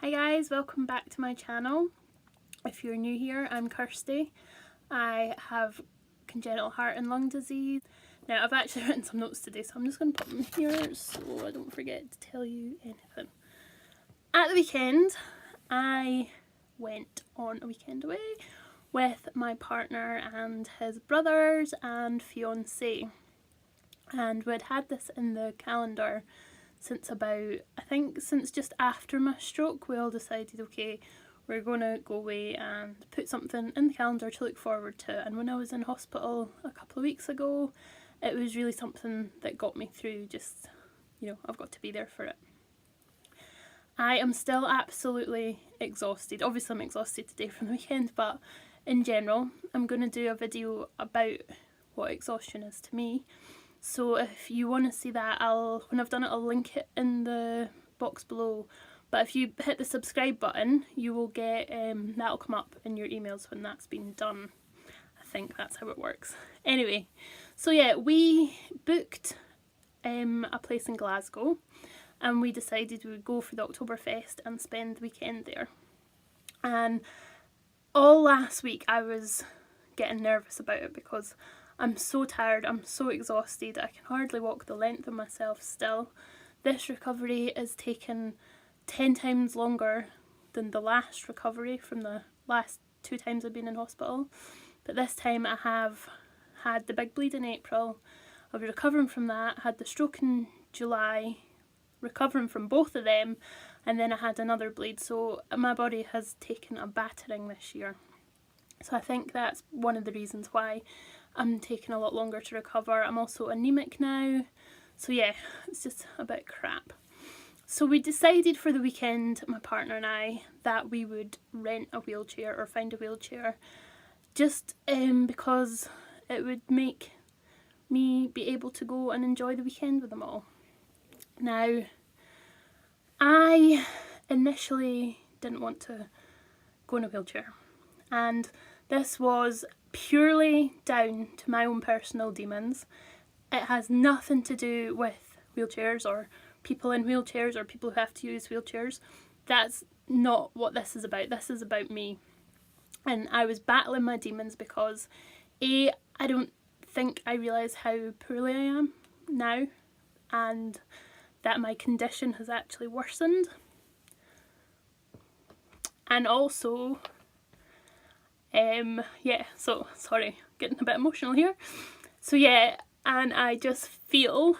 Hi guys, welcome back to my channel. If you're new here, I'm Kirsty. I have congenital heart and lung disease. Now I've actually written some notes today, so I'm just going to put them here so I don't forget to tell you anything. At the weekend, I went on a weekend away with my partner and his brothers and fiance. And we'd had this in the calendar since since just after my stroke. We all decided, okay, we're going to go away and put something in the calendar to look forward to. And when I was in hospital a couple of weeks ago, it was really something that got me through. Just, I've got to be there for it. I am still absolutely exhausted. Obviously I'm exhausted today from the weekend, but in general, I'm going to do a video about what exhaustion is to me. So if you want to see that, when I've done it, I'll link it in the box below. But if you hit the subscribe button, you will get, that'll come up in your emails when that's been done. I think that's how it works. Anyway, so yeah, we booked a place in Glasgow and we decided we would go for the Oktoberfest and spend the weekend there. And all last week I was getting nervous about it because I'm so tired, I'm so exhausted, I can hardly walk the length of myself still. This recovery is taking 10 times longer than the last recovery from the last 2 times I've been in hospital. But this time I have had the big bleed in April, I was recovering from that, had the stroke in July, recovering from both of them, and then I had another bleed. So my body has taken a battering this year. So I think that's one of the reasons why I'm taking a lot longer to recover. I'm also anemic now, so yeah, it's just a bit crap. So we decided for the weekend, my partner and I, that we would rent a wheelchair or find a wheelchair, just because it would make me be able to go and enjoy the weekend with them all. Now, I initially didn't want to go in a wheelchair, and this was purely down to my own personal demons. It has nothing to do with wheelchairs or people in wheelchairs or people who have to use wheelchairs. That's not what this is about. This is about me. And I was battling my demons because I don't think I realise how poorly I am now, and that my condition has actually worsened. And also, so sorry, getting a bit emotional here. So yeah, and I just feel,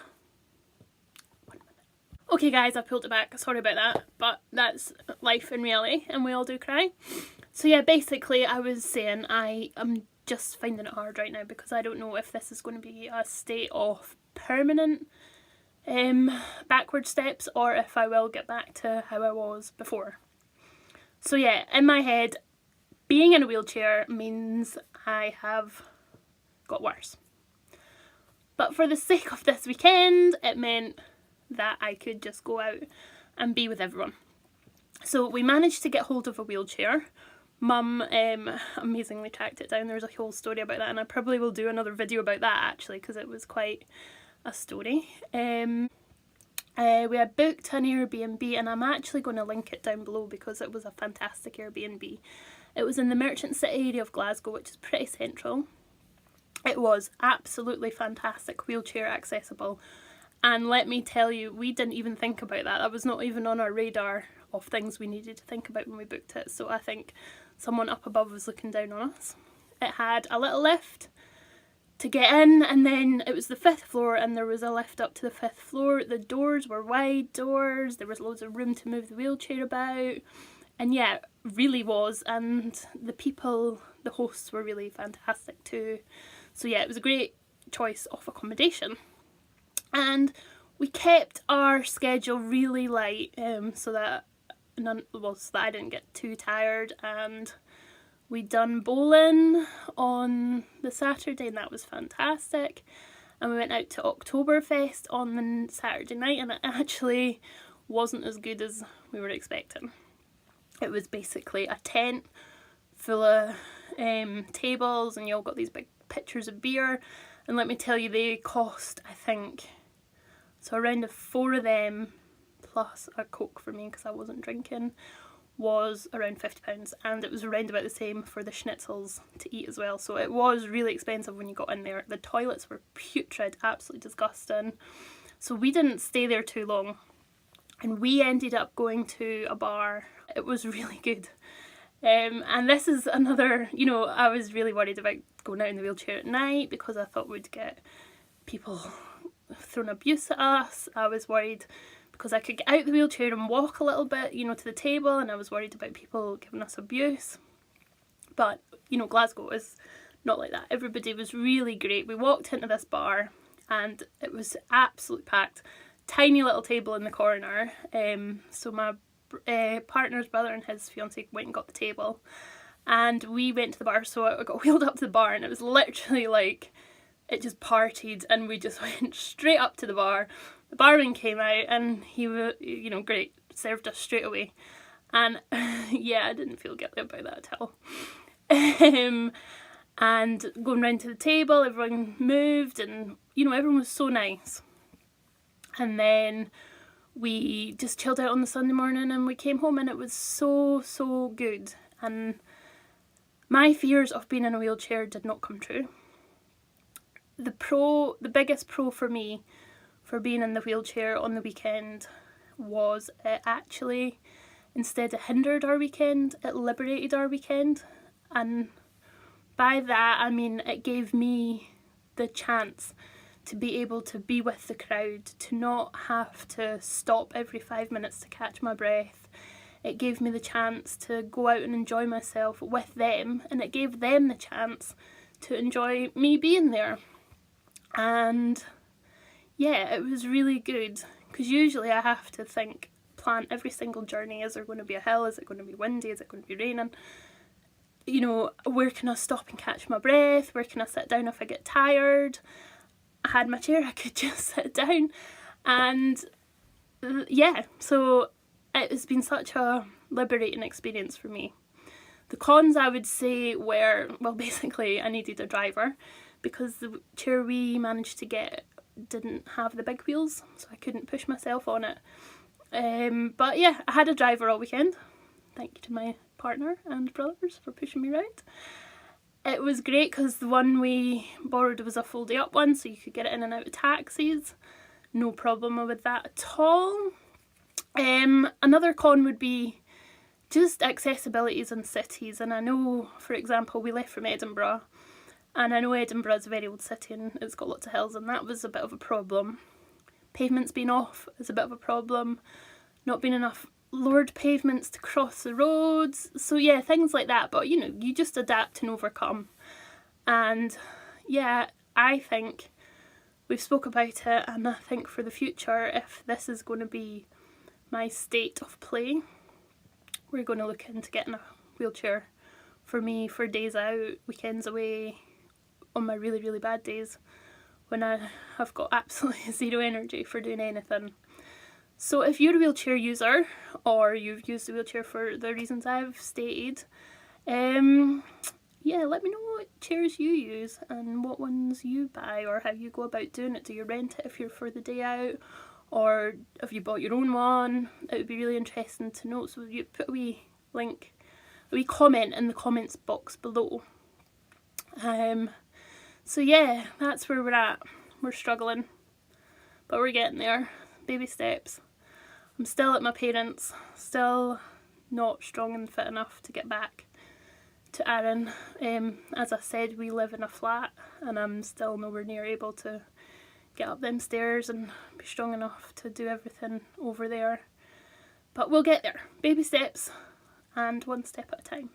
okay guys, I pulled it back, sorry about that, but that's life in reality and we all do cry. So yeah, basically I was saying I am just finding it hard right now because I don't know if this is going to be a state of permanent backward steps or if I will get back to how I was before. So yeah, in my head, being in a wheelchair means I have got worse. But for the sake of this weekend, it meant that I could just go out and be with everyone. So we managed to get hold of a wheelchair. Mum amazingly tracked it down. There's a whole story about that, and I probably will do another video about that actually because it was quite a story. We had booked an AirB&B, and I'm actually going to link it down below because it was a fantastic AirB&B. It was in the Merchant City area of Glasgow, which is pretty central. It was absolutely fantastic, wheelchair accessible. And let me tell you, we didn't even think about that. That was not even on our radar of things we needed to think about when we booked it. So I think someone up above was looking down on us. It had a little lift to get in, and then it was the 5th floor and there was a lift up to the 5th floor. The doors were wide doors, there was loads of room to move the wheelchair about. And yeah, really was, and the people, the hosts were really fantastic too. So yeah, it was a great choice of accommodation. And we kept our schedule really light so that I didn't get too tired, and we'd done bowling on the Saturday and that was fantastic. And we went out to Oktoberfest on the Saturday night, and it actually wasn't as good as we were expecting. It was basically a tent full of tables, and you all got these big pitchers of beer, and let me tell you, they cost, I think, so around 4 of them plus a Coke for me because I wasn't drinking, was around £50, and it was around about the same for the schnitzels to eat as well. So it was really expensive when you got in there. The toilets were putrid, absolutely disgusting. So we didn't stay there too long, and we ended up going to a bar. It was really good. And this is another, you know, I was really worried about going out in the wheelchair at night because I thought we'd get people throwing abuse at us. I was worried because I could get out the wheelchair and walk a little bit, you know, to the table, and I was worried about people giving us abuse. But, you know, Glasgow is not like that. Everybody was really great. We walked into this bar and it was absolutely packed. Tiny little table in the corner. So my partner's brother and his fiance went and got the table, and we went to the bar. So I got wheeled up to the bar, and it was literally like it just partied, and we just went straight up to the bar. The barman came out and he was, you know, great, served us straight away. And yeah, I didn't feel guilty about that at all. And going round to the table, everyone moved, and you know, everyone was so nice. And then we just chilled out on the Sunday morning and we came home, and it was so good. And my fears of being in a wheelchair did not come true. The biggest pro for me for being in the wheelchair on the weekend was it actually, instead of hindered our weekend, it liberated our weekend. And by that I mean it gave me the chance to be able to be with the crowd, to not have to stop every 5 minutes to catch my breath. It gave me the chance to go out and enjoy myself with them, and it gave them the chance to enjoy me being there. And yeah, it was really good, because usually I have to plan every single journey. Is there going to be a hill? Is it going to be windy? Is it going to be raining? You know, where can I stop and catch my breath? Where can I sit down if I get tired? I had my chair, I could just sit down. And yeah, so it has been such a liberating experience for me. The cons, I would say, were, well, basically I needed a driver because the chair we managed to get didn't have the big wheels, so I couldn't push myself on it. But yeah, I had a driver all weekend. Thank you to my partner and brothers for pushing me around. It was great because the one we borrowed was a folding up one, so you could get it in and out of taxis. No problem with that at all. Another con would be just accessibilities in cities, and I know, for example, we left from Edinburgh, and I know Edinburgh is a very old city and it's got lots of hills, and that was a bit of a problem. Pavements being off is a bit of a problem. Not being enough lowered pavements to cross the roads. So yeah, things like that, but you know, you just adapt and overcome. And yeah, I think we've spoke about it, and I think for the future, if this is going to be my state of play, we're going to look into getting a wheelchair for me for days out, weekends away, on my really bad days when I have got absolutely zero energy for doing anything. So if you're a wheelchair user, or you've used the wheelchair for the reasons I've stated, yeah, let me know what chairs you use and what ones you buy, or how you go about doing it. Do you rent it if you're for the day out, or have you bought your own one? It would be really interesting to know. So you put a wee link, a wee comment in the comments box below. So yeah, that's where we're at. We're struggling, but we're getting there. Baby steps. I'm still at my parents', still not strong and fit enough to get back to Arran. As I said, we live in a flat, and I'm still nowhere near able to get up them stairs and be strong enough to do everything over there. But we'll get there. Baby steps, and one step at a time.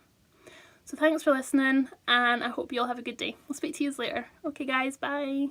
So thanks for listening, and I hope you all have a good day. I'll speak to you later. Okay guys, bye.